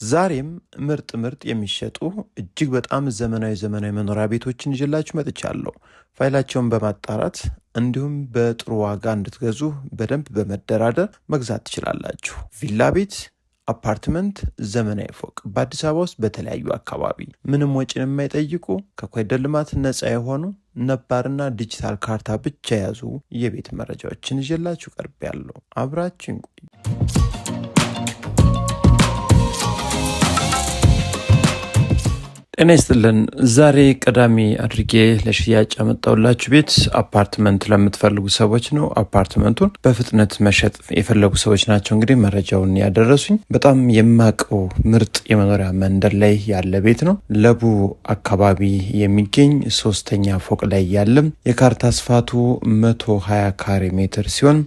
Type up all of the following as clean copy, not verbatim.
ዛሬም ምርጥ የሚሸጡ እጅግ በጣም ዘመናዊ መኖሪያ ቤቶችን ይዤላችሁ መጥቻለሁ። ፋይላቸውን በማጣራት እንዲሁም በጥሩ ዋጋ እንድትገዙ በደንብ በመደራደር መግዛት ትችላላችሁ። ቪላ ቤት፣ አፓርትመንት፣ ዘመናዊ ፎቅ በአዲስ አበባ ውስጥ በተለያዩ አካባቢ ምንም ወጪን የማይጠይቁ ከኮሪደር ልማት ነፃ የሆኑ ነባርና ዲጂታል ካርታ ብቻ የያዙ የቤት መረጃዎችን ይዤላችሁ ቀርቤያለሁ። አብራችን ቆዩ። ጤና ይስጥልን። ዛሬ ቀዳሚ አድርጌ ለሽያጭ ያመጣሁላችሁ ቤት አፓርትመንት ለምትፈልጉ ሰዎች ነው። አፓርትመንቱን በፍጥነት መሸጥ የፈለጉ ሰዎች ናቸው እንግዲህ መረጃውን ያደረሱኝ። በጣም የማቀው ምርጥ የመኖሪያ መንደር ላይ ያለ ቤት ነው። ለቡ አካባቢ የሚገኝ 3ኛ ፎቅ ላይ ያለም የካርታ ስፋቱ 120 ካሬ ሜትር ሲሆን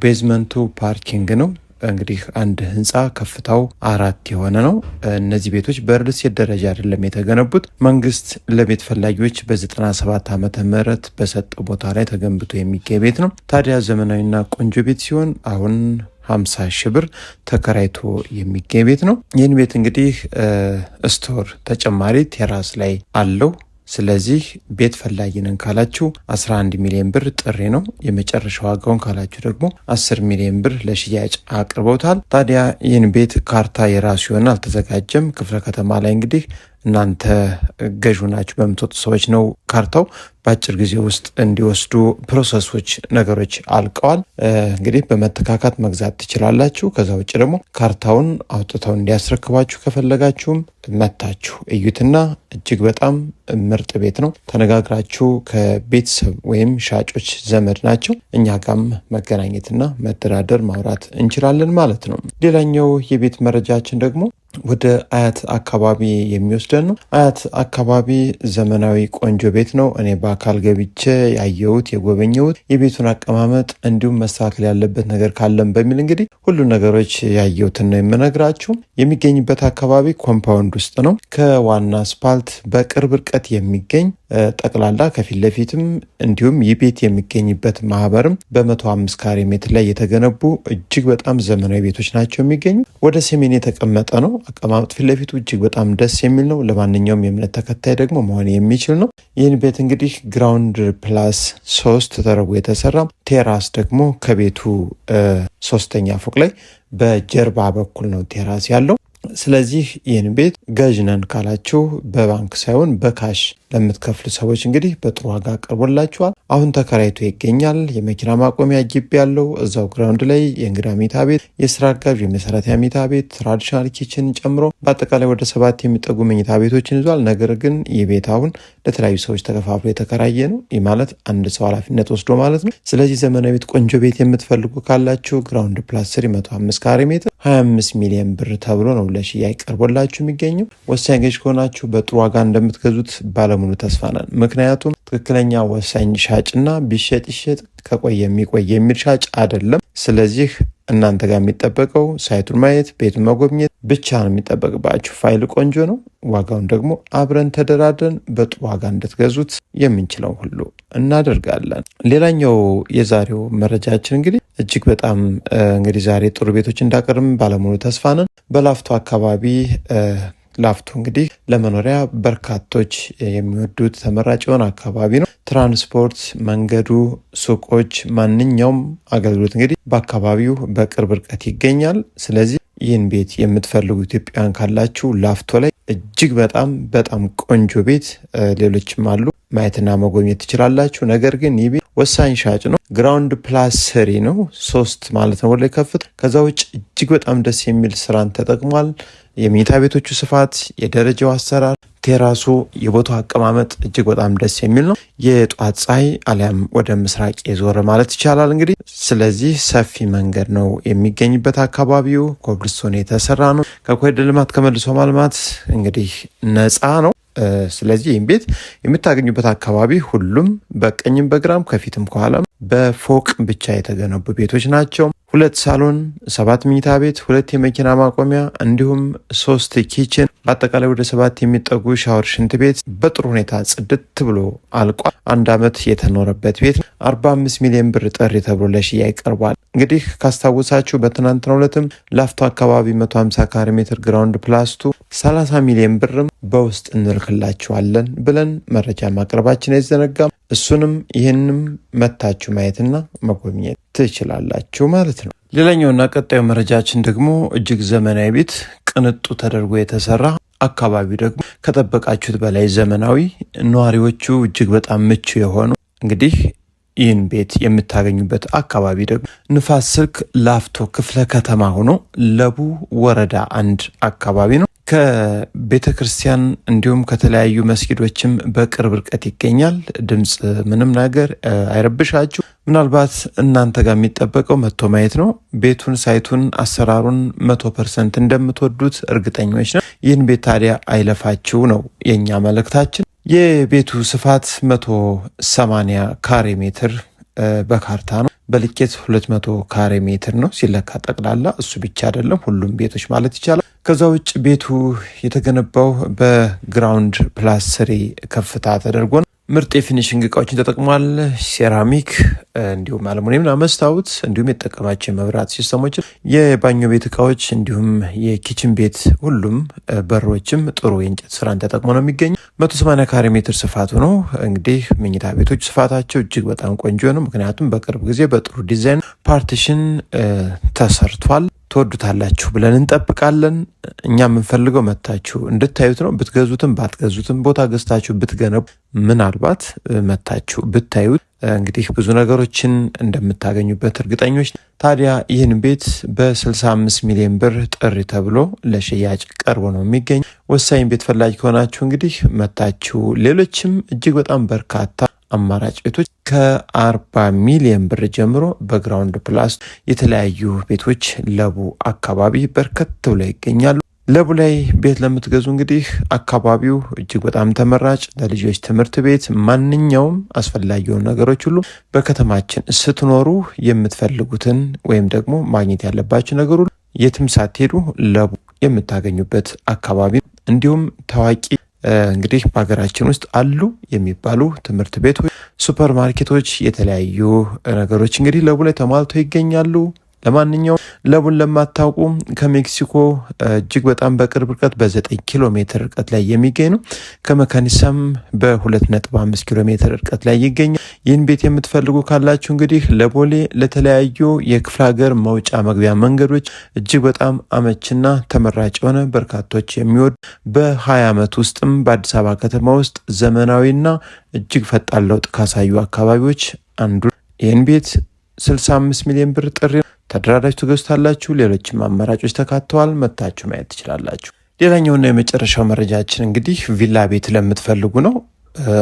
ቤዝመንቱ ፓርኪንግ ነው። እንግዲህ አንድ ህንፃ ከፍታው 4 የሆነ ነው። እነዚህ ቤቶች በሪልስቴት ደረጃ አይደለም የተገነቡት። መንግስት ለቤት ፈላጊዎች በ97 ዓመተ ምህረት በሰጠው ቦታ ላይ ተገንብቶ የሚገኝ ቤት ነው። ታዲያ ዘመናዊና ቆንጆ ቤት ሲሆን አሁን 50 ሺህ ብር ተከራይቶ የሚገኝ ቤት ነው። ይህን ቤት እንግዲህ ስቶር ተጨማሪ ቴራስ ላይ አለው። ስለዚህ ቤት ፈላጊ ነን ካላችሁ 11 ሚሊዮን ብር ጥሪ ነው። የመጨረሻ ዋጋውን ካላችሁ ደግሞ 10 ሚሊዮን ብር ለሽያጭ አቅርበውታል። ታዲያ ይህን ቤት ካርታ የራሱ የሆነ አልተዘጋጀም። ክፍለ ከተማ ላይ እንግዲህ እናንተ ገዥ ናችሁ በምትወጡ ሰዎች ነው ካርታው በአጭር ጊዜ ውስጥ እንዲወስዱ ፕሮሰሶች ነገሮች አልቀዋል። እንግዲህ በመተካካት መግዛት ትችላላችሁ። ከዛ ውጭ ደግሞ ካርታውን አውጥተው እንዲያስረክባችሁ ከፈለጋችሁም መታችሁ እዩትና እጅግ በጣም ምርጥ ቤት ነው። ተነጋግራችሁ ከቤተሰብ ወይም ሻጮች ዘመድ ናቸው እኛ ጋም መገናኘትና መደራደር ማውራት እንችላለን ማለት ነው። ሌላኛው የቤት መረጃችን ደግሞ ወደ አያት አካባቢ የሚወስደን ነው። አያት አካባቢ ዘመናዊ ቆንጆ ቤት ነው። እኔ በአካል ገብቼ ያየሁት የጎበኘሁት የቤቱን አቀማመጥ እንዲሁም መስተካከል ያለበት ነገር ካለም በሚል እንግዲህ ሁሉ ነገሮች ያየሁትን ነው የምነግራችሁ። የሚገኝበት አካባቢ ኮምፓውንድ ውስጥ ነው። ከዋና አስፓልት በቅርብ ርቀት የሚገኝ ጠቅላላ ከፊት ለፊትም እንዲሁም ይህ ቤት የሚገኝበት ማህበርም በ105 ካሬ ሜትር ላይ የተገነቡ እጅግ በጣም ዘመናዊ ቤቶች ናቸው የሚገኙ። ወደ ሰሜን የተቀመጠ ነው። አቀማመጥ ፊት ለፊቱ እጅግ በጣም ደስ የሚል ነው። ለማንኛውም የእምነት ተከታይ ደግሞ መሆን የሚችል ነው። ይህን ቤት እንግዲህ ግራውንድ ፕላስ 3 ተደርጎ የተሰራ ቴራስ ደግሞ ከቤቱ 3ኛ ፎቅ ላይ በጀርባ በኩል ነው ቴራስ ያለው። ስለዚህ ይህን ቤት ገዥ ነን ካላችሁ በባንክ ሳይሆን በካሽ ለምትከፍሉ ሰዎች እንግዲህ በጥሩ ዋጋ ቀርቦላችኋል። አሁን ተከራይቶ ይገኛል። የመኪና ማቆሚያ ግቢ ያለው እዛው ግራውንድ ላይ የእንግዳ መኝታ ቤት፣ የስራ አጋዥ፣ የመሰረታዊ መኝታ ቤት፣ ትራዲሽናል ኪችን ጨምሮ በአጠቃላይ ወደ 7 የሚጠጉ መኝታ ቤቶችን ይዟል። ነገር ግን ይህ ቤት አሁን ለተለያዩ ሰዎች ተከፋፍሎ የተከራየ ነው። ይህ ማለት አንድ ሰው ኃላፊነት ወስዶ ማለት ነው። ስለዚህ ዘመናዊ ቤት ቆንጆ ቤት የምትፈልጉ ካላችሁ ግራውንድ ፕላስ 105 ካሬ ሜትር 25 ሚሊዮን ብር ተብሎ ነው ለሽያጭ ቀርቦላችሁ የሚገኘው። ወሳኝ ገዥ ከሆናችሁ በጥሩ ዋጋ እንደምትገዙት ባለሙሉ ተስፋ ነን። ምክንያቱም ትክክለኛ ወሳኝ ሻጭና ቢሸጥ ይሸጥ ከቆየ የሚቆይ የሚል ሻጭ አይደለም። ስለዚህ እናንተ ጋር የሚጠበቀው ሳይቱን ማየት፣ ቤቱን መጎብኘት ብቻ ነው የሚጠበቅባችሁ። ፋይል ቆንጆ ነው። ዋጋውን ደግሞ አብረን ተደራድረን በጥሩ ዋጋ እንድትገዙት የምንችለው ሁሉ እናደርጋለን። ሌላኛው የዛሬው መረጃችን እንግዲህ እጅግ በጣም እንግዲህ ዛሬ ጥሩ ቤቶች እንዳቀርም ባለሙሉ ተስፋ ነን። በላፍቶ አካባቢ ላፍቶ እንግዲህ ለመኖሪያ በርካቶች የሚወዱት ተመራጭ የሆነ አካባቢ ነው። ትራንስፖርት፣ መንገዱ፣ ሱቆች፣ ማንኛውም አገልግሎት እንግዲህ በአካባቢው በቅርብ ርቀት ይገኛል። ስለዚህ ይህን ቤት የምትፈልጉ ኢትዮጵያውያን ካላችሁ ላፍቶ ላይ እጅግ በጣም ቆንጆ ቤት ሌሎችም አሉ ማየትና መጎብኘት ትችላላችሁ። ነገር ግን ይህ ቤት ወሳኝ ሻጭ ነው። ግራውንድ ፕላስ 3 ነው 3 ማለት ነው ወደ ከፍት። ከዛ ውጭ እጅግ በጣም ደስ የሚል ስራን ተጠቅሟል። የመኝታ ቤቶቹ ስፋት፣ የደረጃው አሰራር፣ ቴራሱ፣ የቦታው አቀማመጥ እጅግ በጣም ደስ የሚል ነው። የጧት ፀሐይ አሊያም ወደ ምስራቅ የዞረ ማለት ይቻላል እንግዲህ። ስለዚህ ሰፊ መንገድ ነው የሚገኝበት። አካባቢው ኮብልስቶን የተሰራ ነው። ከኮሪደር ልማት ከመልሶ ማልማት እንግዲህ ነፃ ነው። ስለዚህ ይህን ቤት የምታገኙበት አካባቢ ሁሉም በቀኝም በግራም ከፊትም ከኋላም በፎቅ ብቻ የተገነቡ ቤቶች ናቸው። 2 ሳሎን፣ 7 መኝታ ቤት፣ 2 የመኪና ማቆሚያ እንዲሁም 3 ኪችን፣ በአጠቃላይ ወደ 7 የሚጠጉ ሻወር፣ ሽንት ቤት በጥሩ ሁኔታ ጽድት ብሎ አልቋል። 1 ዓመት የተኖረበት ቤት 45 ሚሊዮን ብር ጥሪ ተብሎ ለሽያጭ ቀርቧል። እንግዲህ ካስታወሳችሁ በትናንትናው ዕለትም ላፍቶ አካባቢ 150 ካሬ ሜትር ግራውንድ ፕላስቱ 30 ሚሊዮን ብርም በውስጥ እንልክላችኋለን ብለን መረጃ ማቅረባችን አይዘነጋም። እሱንም ይህንም መታችሁ ማየትና መጎብኘት ትችላላችሁ ማለት ነው። ሌላኛውና ቀጣዩ መረጃችን ደግሞ እጅግ ዘመናዊ ቤት ቅንጡ ተደርጎ የተሰራ አካባቢው ደግሞ ከጠበቃችሁት በላይ ዘመናዊ፣ ነዋሪዎቹ እጅግ በጣም ምቹ የሆኑ እንግዲህ ይህን ቤት የምታገኙበት አካባቢ ደግሞ ንፋስ ስልክ ላፍቶ ክፍለ ከተማ ሆኖ ለቡ ወረዳ 1 አካባቢ ነው። ከቤተ ክርስቲያን እንዲሁም ከተለያዩ መስጊዶችም በቅርብ ርቀት ይገኛል። ድምፅ ምንም ነገር አይረብሻችሁ። ምናልባት እናንተ ጋር የሚጠበቀው መጥቶ ማየት ነው። ቤቱን፣ ሳይቱን፣ አሰራሩን 100% እንደምትወዱት እርግጠኞች ነው። ይህን ቤት ታዲያ አይለፋችሁ ነው የእኛ መልእክታችን። የቤቱ ስፋት 180 ካሬ ሜትር በካርታ ነው። በልኬት 200 ካሬ ሜትር ነው ሲለካ ጠቅላላ። እሱ ብቻ አይደለም ሁሉም ቤቶች ማለት ይቻላል። ከዛ ውጭ ቤቱ የተገነባው በግራውንድ ፕላስ 3 ከፍታ ተደርጎ ነው። ምርጥ የፊኒሽንግ እቃዎችን ተጠቅሟል። ሴራሚክ እንዲሁም አልሙኒየምና መስታወት እንዲሁም የተጠቀማቸው የመብራት ሲስተሞችን፣ የባኞ ቤት እቃዎች እንዲሁም የኪችን ቤት ሁሉም በሮችም ጥሩ የእንጨት ስራን ተጠቅሞ ነው የሚገኘው። 180 ካሬ ሜትር ስፋቱ ነው። እንግዲህ መኝታ ቤቶች ስፋታቸው እጅግ በጣም ቆንጆ ነው። ምክንያቱም በቅርብ ጊዜ በጥሩ ዲዛይን ፓርቲሽን ተሰርቷል። ትወዱታላችሁ ብለን እንጠብቃለን። እኛ የምንፈልገው መታችሁ እንድታዩት ነው። ብትገዙትም ባትገዙትም ቦታ ገዝታችሁ ብትገነቡ ምናልባት መታችሁ ብታዩት እንግዲህ ብዙ ነገሮችን እንደምታገኙበት እርግጠኞች። ታዲያ ይህን ቤት በ65 ሚሊዮን ብር ጥሪ ተብሎ ለሽያጭ ቀርቦ ነው የሚገኝ። ወሳኝ ቤት ፈላጊ ከሆናችሁ እንግዲህ መታችሁ ሌሎችም እጅግ በጣም በርካታ አማራጭ ቤቶች ከ40 ሚሊዮን ብር ጀምሮ በግራውንድ ፕላስ የተለያዩ ቤቶች ለቡ አካባቢ በርከት ብለው ይገኛሉ። ለቡ ላይ ቤት ለምትገዙ እንግዲህ አካባቢው እጅግ በጣም ተመራጭ፣ ለልጆች ትምህርት ቤት፣ ማንኛውም አስፈላጊውን ነገሮች ሁሉ በከተማችን ስትኖሩ የምትፈልጉትን ወይም ደግሞ ማግኘት ያለባችሁ ነገር ሁሉ የትም ሳትሄዱ ለቡ የምታገኙበት አካባቢ እንዲሁም ታዋቂ እንግዲህ በሀገራችን ውስጥ አሉ የሚባሉ ትምህርት ቤቶች፣ ሱፐር ማርኬቶች፣ የተለያዩ ነገሮች እንግዲህ ለቡ ላይ ተሟልተው ይገኛሉ። ለማንኛውም ለቡን ለማታውቁ ከሜክሲኮ እጅግ በጣም በቅርብ ርቀት በ9 ኪሎ ሜትር ርቀት ላይ የሚገኝ ነው። ከመካኒሳም በ2.5 ኪሎ ሜትር ርቀት ላይ ይገኛል። ይህን ቤት የምትፈልጉ ካላችሁ እንግዲህ ለቦሌ ለተለያዩ የክፍለ ሀገር መውጫ መግቢያ መንገዶች እጅግ በጣም አመችና ተመራጭ የሆነ በርካቶች የሚወዱ በ20 ዓመት ውስጥም በአዲስ አበባ ከተማ ውስጥ ዘመናዊና እጅግ ፈጣን ለውጥ ካሳዩ አካባቢዎች አንዱ ይህን ቤት 65 ሚሊዮን ብር ጥሪ ተደራዳችሁ ትገዙታላችሁ። ሌሎችም አማራጮች ተካተዋል። መታችሁ ማየት ትችላላችሁ። ሌላኛውና የመጨረሻው መረጃችን እንግዲህ ቪላ ቤት ለምትፈልጉ ነው።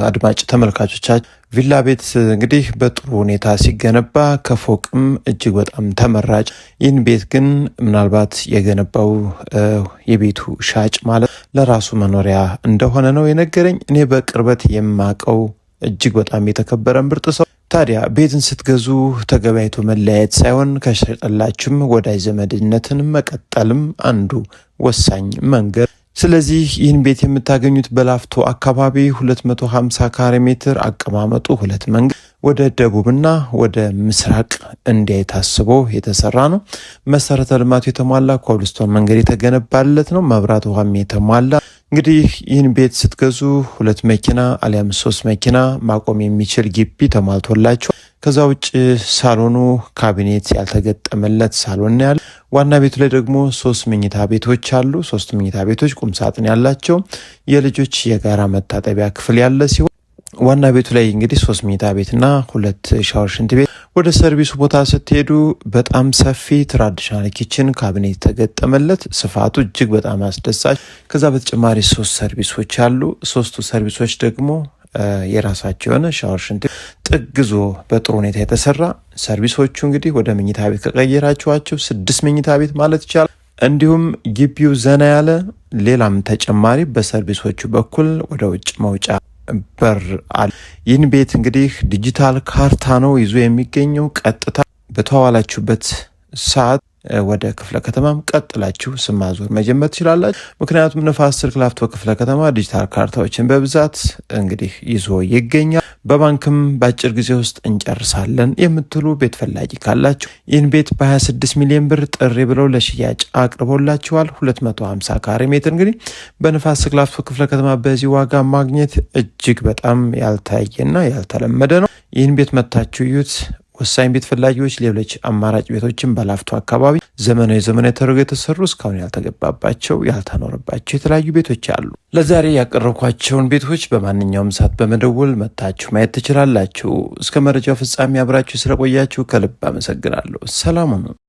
አድማጭ ተመልካቾቻችን ቪላ ቤት እንግዲህ በጥሩ ሁኔታ ሲገነባ ከፎቅም እጅግ በጣም ተመራጭ። ይህን ቤት ግን ምናልባት የገነባው የቤቱ ሻጭ ማለት ለራሱ መኖሪያ እንደሆነ ነው የነገረኝ። እኔ በቅርበት የማቀው እጅግ በጣም የተከበረ ምርጥ ሰው። ታዲያ ቤትን ስትገዙ ተገበያይቶ መለያየት ሳይሆን ከሸጠላችሁም ወዳጅ ዘመድነትን መቀጠልም አንዱ ወሳኝ መንገድ። ስለዚህ ይህን ቤት የምታገኙት በላፍቶ አካባቢ 250 ካሬ ሜትር፣ አቀማመጡ 2 መንገድ ወደ ደቡብና ወደ ምስራቅ እንዲያይ ታስቦ የተሰራ ነው። መሰረተ ልማቱ የተሟላ ኮብልስቶን መንገድ የተገነባለት ነው። መብራት ውሃም የተሟላ። እንግዲህ ይህን ቤት ስትገዙ 2 መኪና አሊያም 3 መኪና ማቆም የሚችል ግቢ ተሟልቶላቸው፣ ከዛ ውጭ ሳሎኑ ካቢኔት ያልተገጠመለት ሳሎን ያለ። ዋና ቤቱ ላይ ደግሞ 3 መኝታ ቤቶች አሉ። 3 መኝታ ቤቶች ቁም ሳጥን ያላቸው፣ የልጆች የጋራ መታጠቢያ ክፍል ያለ ሲሆን ዋና ቤቱ ላይ እንግዲህ 3 መኝታ ቤትና 2 ሻወር ሽንት ቤት። ወደ ሰርቪሱ ቦታ ስትሄዱ በጣም ሰፊ ትራዲሽናል ኪችን ካቢኔት ተገጠመለት። ስፋቱ እጅግ በጣም አስደሳች። ከዛ በተጨማሪ 3 ሰርቪሶች አሉ። 3ቱ ሰርቪሶች ደግሞ የራሳቸው የሆነ ሻወር ሽንት ጥግዞ በጥሩ ሁኔታ የተሰራ ሰርቪሶቹ እንግዲህ ወደ መኝታ ቤት ከቀየራችኋቸው 6 መኝታ ቤት ማለት ይቻላል። እንዲሁም ግቢው ዘና ያለ ሌላም ተጨማሪ በሰርቪሶቹ በኩል ወደ ውጭ መውጫ በር አለ። ይህን ቤት እንግዲህ ዲጂታል ካርታ ነው ይዞ የሚገኘው። ቀጥታ በተዋላችሁበት ሰዓት ወደ ክፍለ ከተማም ቀጥላችሁ ስም ማዞር መጀመር ትችላላችሁ። ምክንያቱም ንፋስ ስልክ ላፍቶ ክፍለ ከተማ ዲጂታል ካርታዎችን በብዛት እንግዲህ ይዞ ይገኛል። በባንክም በአጭር ጊዜ ውስጥ እንጨርሳለን የምትሉ ቤት ፈላጊ ካላችሁ ይህን ቤት በ26 ሚሊዮን ብር ጥሪ ብለው ለሽያጭ አቅርቦላችኋል። 250 ካሬ ሜትር እንግዲህ በንፋስ ስልክ ላፍቶ ክፍለ ከተማ በዚህ ዋጋ ማግኘት እጅግ በጣም ያልታየና ያልተለመደ ነው። ይህን ቤት መታችሁ እዩት። ወሳኝ ቤት ፈላጊዎች ሌሎች አማራጭ ቤቶችን በላፍቶ አካባቢ ዘመናዊ ተደርገው የተሰሩ እስካሁን ያልተገባባቸው ያልተኖረባቸው የተለያዩ ቤቶች አሉ። ለዛሬ ያቀረብኳቸውን ቤቶች በማንኛውም ሰዓት በመደወል መታችሁ ማየት ትችላላችሁ። እስከ መረጃው ፍጻሜ አብራችሁ ስለቆያችሁ ከልብ አመሰግናለሁ። ሰላም ሁኑ።